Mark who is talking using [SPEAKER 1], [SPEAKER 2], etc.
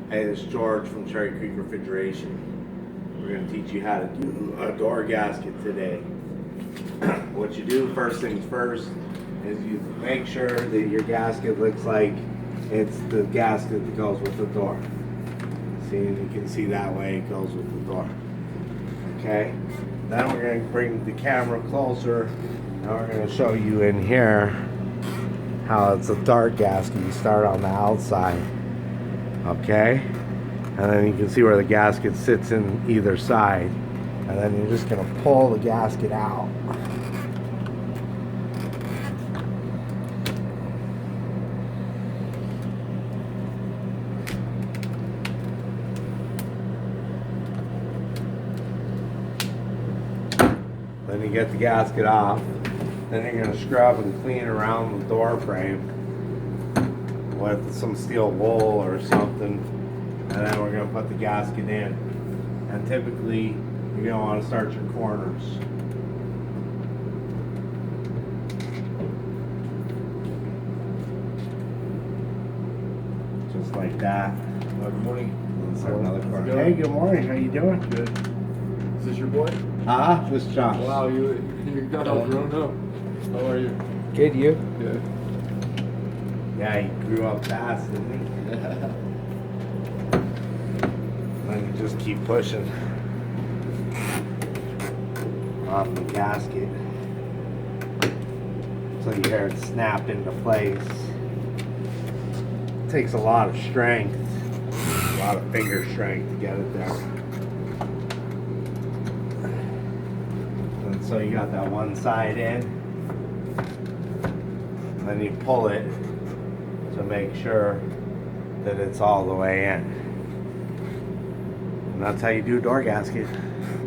[SPEAKER 1] Hey, this is George from Cherry Creek Refrigeration. We're going to teach you how to do a door gasket today. What you do, first things first, is you make sure that your gasket looks like it's the gasket that goes with the door. See, and you can see that way it goes with the door. Okay? Then we're going to bring the camera closer. Now we're going to show you in here how it's a dark gasket. You start on the outside. Okay, and then you can see where the gasket sits in either side, and then you're just going to pull the gasket out. Then you get the gasket off. Then you're going to scrub and clean around the door frame with some steel wool or something, and then we're going to put the gasket in. And typically you're going to want to start your corners. Just like that.
[SPEAKER 2] Good morning.
[SPEAKER 1] Let's start another corner. Hey, good morning. How you doing?
[SPEAKER 2] Good. Is this your boy?
[SPEAKER 1] This is Josh.
[SPEAKER 2] Wow, you got all grown up. How are you?
[SPEAKER 3] Good, you?
[SPEAKER 2] Good.
[SPEAKER 1] Yeah, he grew up fast, didn't he? Then you just keep pushing off the gasket until you hear it snap into place. It takes a lot of strength, a lot of finger strength to get it there. And so you got that one side in, and then you pull it to make sure that it's all the way in. And that's how you do a door gasket.